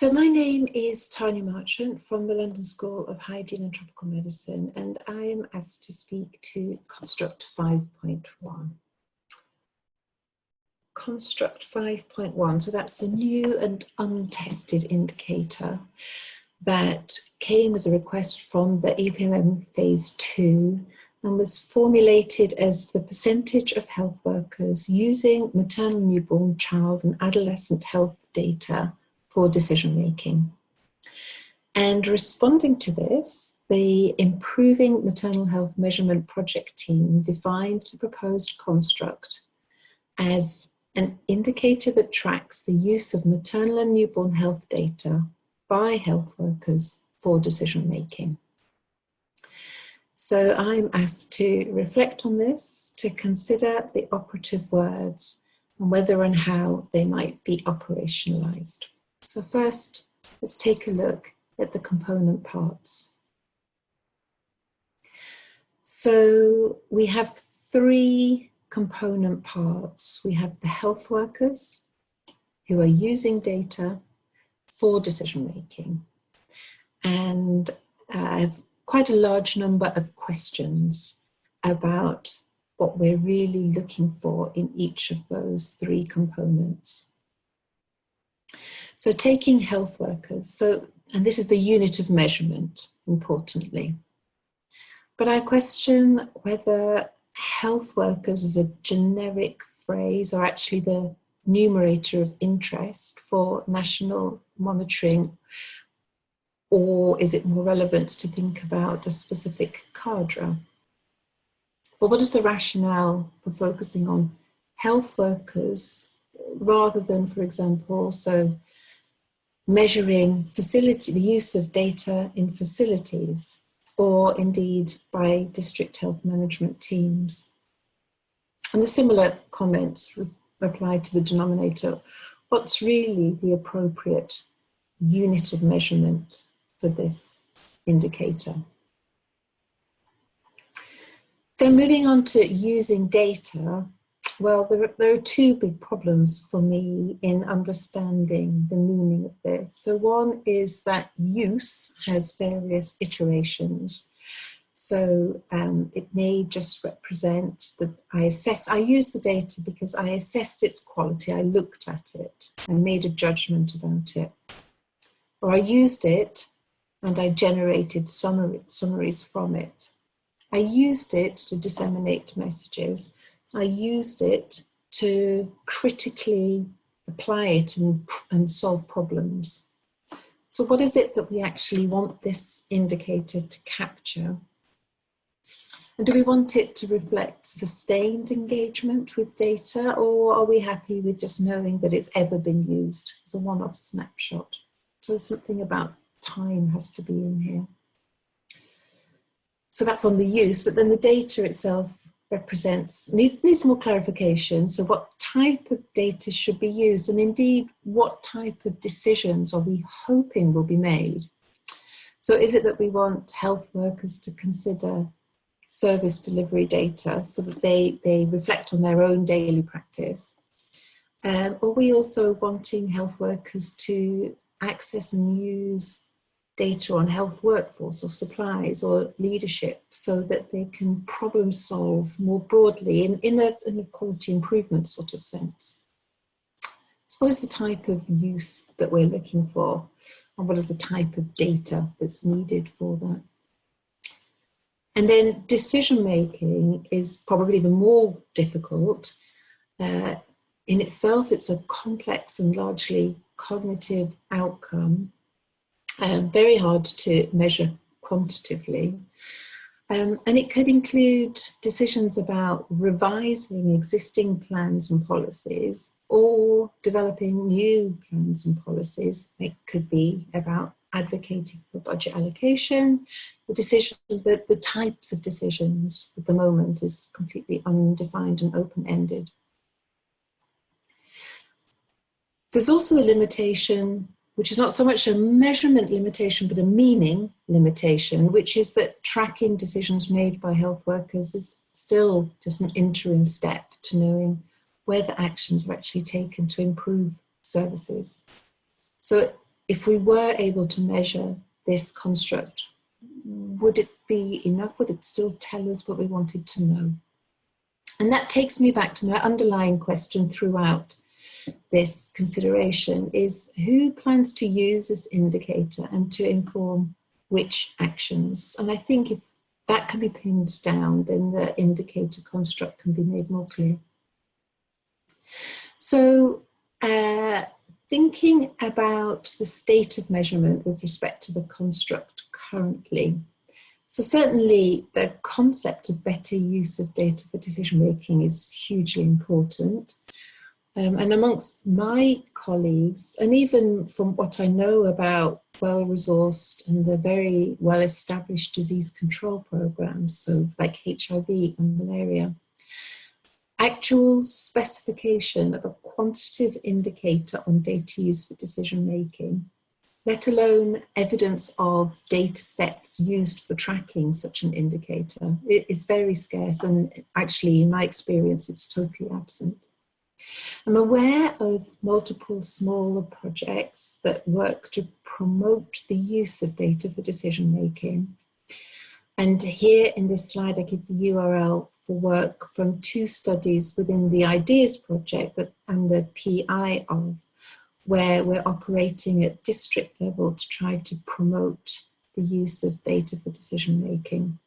So my name is Tanya Marchant from the London School of Hygiene and Tropical Medicine, and I am asked to speak to Construct 5.1. Construct 5.1, so that's a new and untested indicator that came as a request from the EPMM Phase 2 and was formulated as the percentage of health workers using maternal, newborn, child and adolescent health data for decision making. And responding to this, the Improving Maternal Health Measurement Project team defined the proposed construct as an indicator that tracks the use of maternal and newborn health data by health workers for decision making. So I'm asked to reflect on this, to consider the operative words and whether and how they might be operationalized. So first, let's take a look at the component parts. So we have three component parts. We have the health workers who are using data for decision making. And I have quite a large number of questions about what we're really looking for in each of those three components. So taking health workers, and this is the unit of measurement, importantly. But I question whether health workers is a generic phrase or actually the numerator of interest for national monitoring, or is it more relevant to think about a specific cadre? But what is the rationale for focusing on health workers rather than, for example, measuring the use of data in facilities, or indeed by district health management teams? And the similar comments apply to the denominator. What's really the appropriate unit of measurement for this indicator? Then moving on to using data, well, there are two big problems for me in understanding the meaning of this. So one is that use has various iterations. So it may just represent that I used the data because I assessed its quality, I looked at it, I made a judgment about it. Or I used it and I generated summaries from it. I used it to disseminate messages. I used it to critically apply it and solve problems. So what is it that we actually want this indicator to capture? And do we want it to reflect sustained engagement with data, or are we happy with just knowing that it's ever been used as a one-off snapshot? So something about time has to be in here. So that's on the use, but then the data itself needs more clarification. So what type of data should be used, and indeed what type of decisions are we hoping will be made? So is it that we want health workers to consider service delivery data so that they reflect on their own daily practice? Are we also wanting health workers to access and use data on health workforce or supplies or leadership so that they can problem solve more broadly in a quality improvement sort of sense? So what is the type of use that we're looking for, and what is the type of data that's needed for that? And then decision making is probably the more difficult. In itself, it's a complex and largely cognitive outcome. Very hard to measure quantitatively. And it could include decisions about revising existing plans and policies or developing new plans and policies. It could be about advocating for budget allocation, the types of decisions at the moment is completely undefined and open-ended. There's also the limitation, which is not so much a measurement limitation, but a meaning limitation, which is that tracking decisions made by health workers is still just an interim step to whether actions are actually taken to improve services. So if we were able to measure this construct, would it be enough? Would it still tell us what we wanted to know? And that takes me back to my underlying question throughout this consideration is, who plans to use this indicator and to inform which actions? And I think if that can be pinned down, then the indicator construct can be made more clear. So thinking about the state of measurement with respect to the construct currently. So certainly the concept of better use of data for decision making is hugely important. And amongst my colleagues, and even from what I know about well-resourced and the very well-established disease control programs, so like HIV and malaria, actual specification of a quantitative indicator on data use for decision making, let alone evidence of data sets used for tracking such an indicator, it is very scarce, and actually in my experience it's totally absent. I'm aware of multiple smaller projects that work to promote the use of data for decision making. And here in this slide, I give the URL for work from 2 studies within the IDEAS project that I'm the PI of, where we're operating at district level to try to promote the use of data for decision making.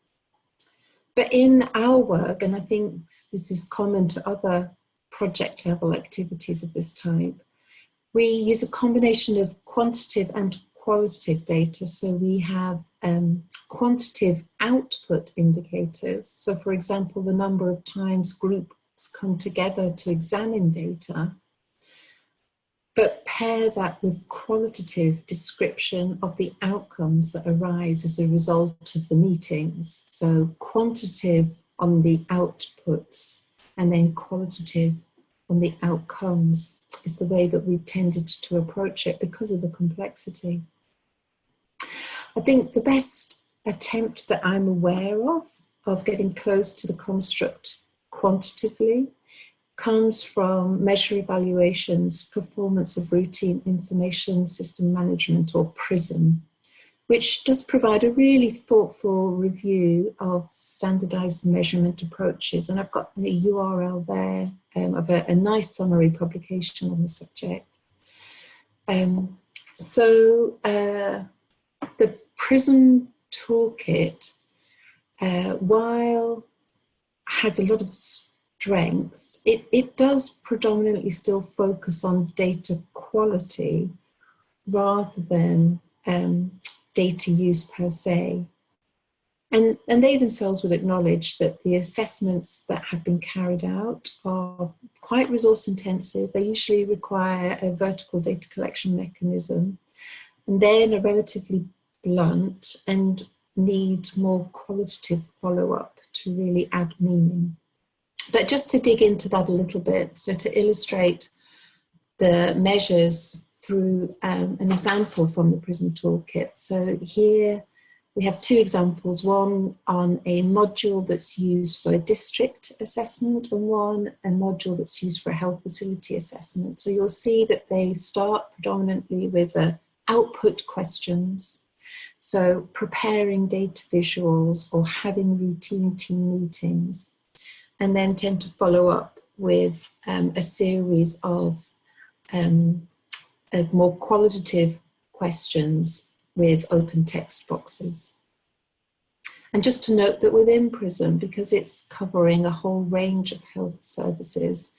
But in our work, and I think this is common to other project level activities of this type, we use a combination of quantitative and qualitative data. So we have quantitative output indicators. So for example, the number of times groups come together to examine data, but pair that with qualitative description of the outcomes that arise as a result of the meetings. So quantitative on the outputs and then qualitative on the outcomes is the way that we've tended to approach it because of the complexity. I think the best attempt that I'm aware of getting close to the construct quantitatively comes from Measure Evaluation's Performance of Routine Information System Management, or PRISM, which does provide a really thoughtful review of standardized measurement approaches. And I've got a URL there of a nice summary publication on the subject. The PRISM toolkit, while has a lot of strengths, it does predominantly still focus on data quality rather than data use per se. And they themselves would acknowledge that the assessments that have been carried out are quite resource intensive. They usually require a vertical data collection mechanism, and then are relatively blunt and need more qualitative follow-up to really add meaning. But just to dig into that a little bit, so to illustrate the measures through an example from the PRISM toolkit. So here we have 2 examples, one on a module that's used for a district assessment and one a module that's used for a health facility assessment. So you'll see that they start predominantly with output questions. So preparing data visuals or having routine team meetings, and then tend to follow up with a series of more qualitative questions with open text boxes. And just to note that within PRISM, because it's covering a whole range of health services,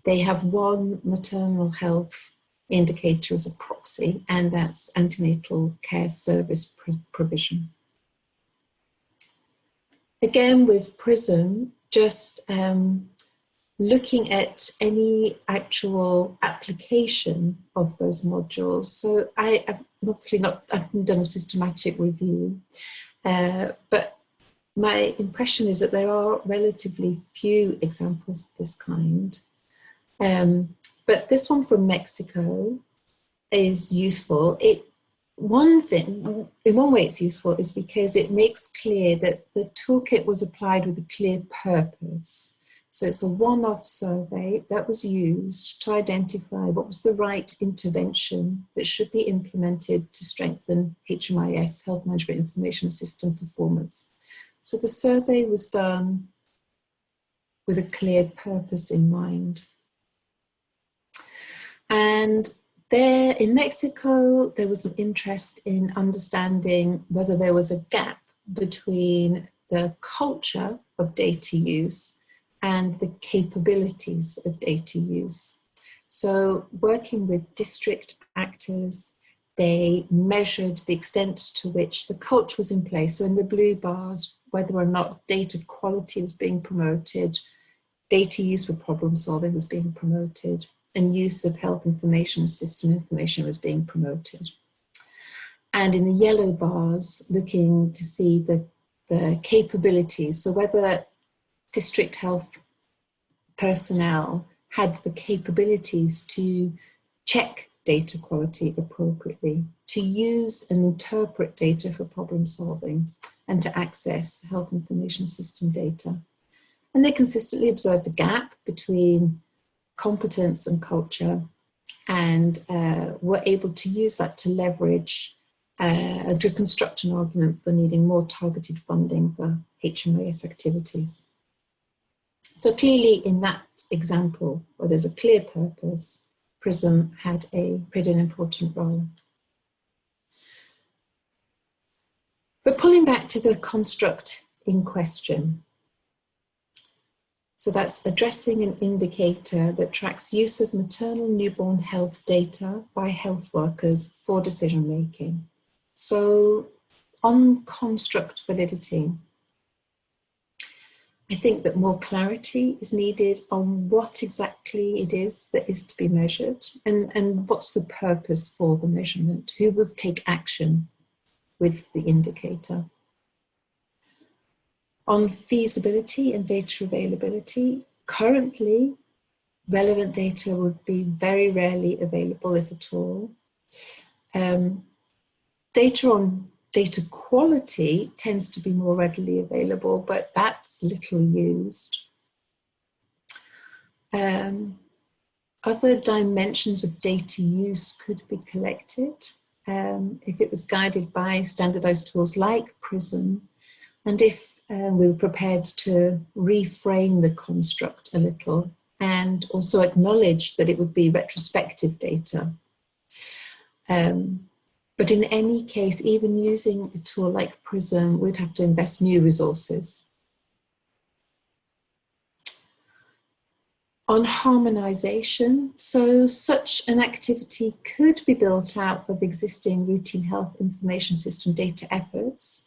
they have one maternal health indicator as a proxy, and that's antenatal care service provision. Again, with PRISM, just looking at any actual application of those modules. So I've haven't done a systematic review, but my impression is that there are relatively few examples of this kind. But this one from Mexico is useful. In one way it's useful is because it makes clear that the toolkit was applied with a clear purpose. So it's a one-off survey that was used to identify what was the right intervention that should be implemented to strengthen HMIS, Health Management Information System, performance. So the survey was done with a clear purpose in mind. And there in Mexico, there was an interest in understanding whether there was a gap between the culture of data use and the capabilities of data use. So working with district actors, they measured the extent to which the culture was in place. So in the blue bars, whether or not data quality was being promoted, data use for problem solving was being promoted, and use of health information system information was being promoted. And in the yellow bars, looking to see the capabilities, so whether district health personnel had the capabilities to check data quality appropriately, to use and interpret data for problem solving, and to access health information system data. And they consistently observed a gap between competence and culture, and were able to use that to leverage, to construct an argument for needing more targeted funding for HMIS activities. So clearly in that example, where there's a clear purpose, PRISM played an important role. But pulling back to the construct in question, so that's addressing an indicator that tracks use of maternal newborn health data by health workers for decision making. So on construct validity, I think that more clarity is needed on what exactly it is that is to be measured, and what's the purpose for the measurement, who will take action with the indicator. On feasibility and data availability, currently relevant data would be very rarely available, if at all. Data on data quality tends to be more readily available, but that's little used. Other dimensions of data use could be collected if it was guided by standardized tools like PRISM, and if we were prepared to reframe the construct a little and also acknowledge that it would be retrospective data. But in any case, even using a tool like PRISM, we'd have to invest new resources. On harmonization, so such an activity could be built out of existing routine health information system data efforts.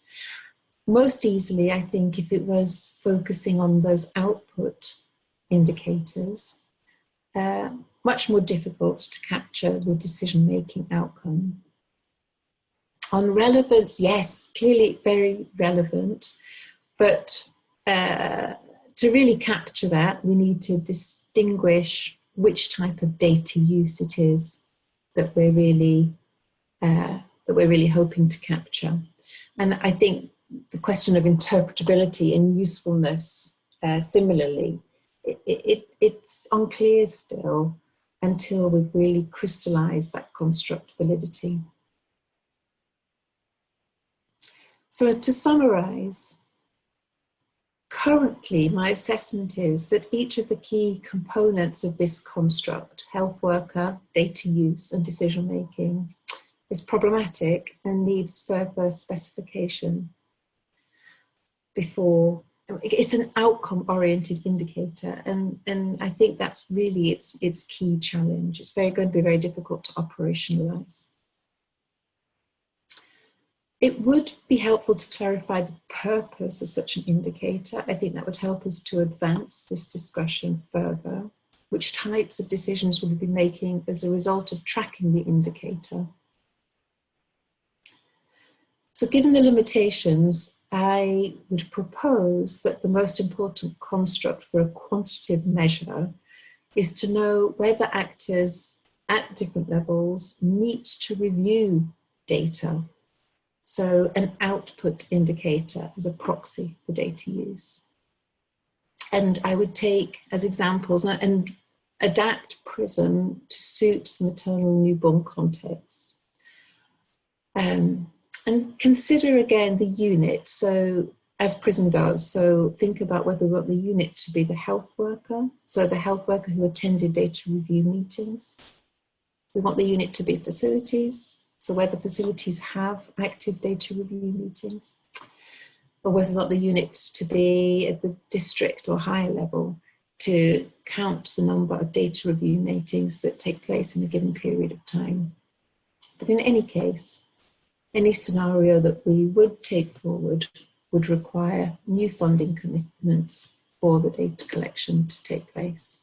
Most easily, I think, if it was focusing on those output indicators, much more difficult to capture the decision-making outcome. On relevance, yes, clearly very relevant, but to really capture that, we need to distinguish which type of data use it is that we're really hoping to capture. And I think the question of interpretability and usefulness, similarly, it's unclear still until we've really crystallized that construct validity. So to summarize, currently my assessment is that each of the key components of this construct, health worker, data use and decision making, is problematic and needs further specification before. It's an outcome-oriented indicator, and I think that's really its key challenge. It's going to be very difficult to operationalize. It would be helpful to clarify the purpose of such an indicator. I think that would help us to advance this discussion further. Which types of decisions will we be making as a result of tracking the indicator? So given the limitations, I would propose that the most important construct for a quantitative measure is to know whether actors at different levels meet to review data. So an output indicator as a proxy for data use. And I would take as examples and adapt PRISM to suit the maternal and newborn context. And consider again the unit, so as PRISM does. So think about whether we want the unit to be the health worker, so the health worker who attended data review meetings. We want the unit to be facilities, so where the facilities have active data review meetings, or whether we want the unit to be at the district or higher level to count the number of data review meetings that take place in a given period of time. But in any case, any scenario that we would take forward would require new funding commitments for the data collection to take place.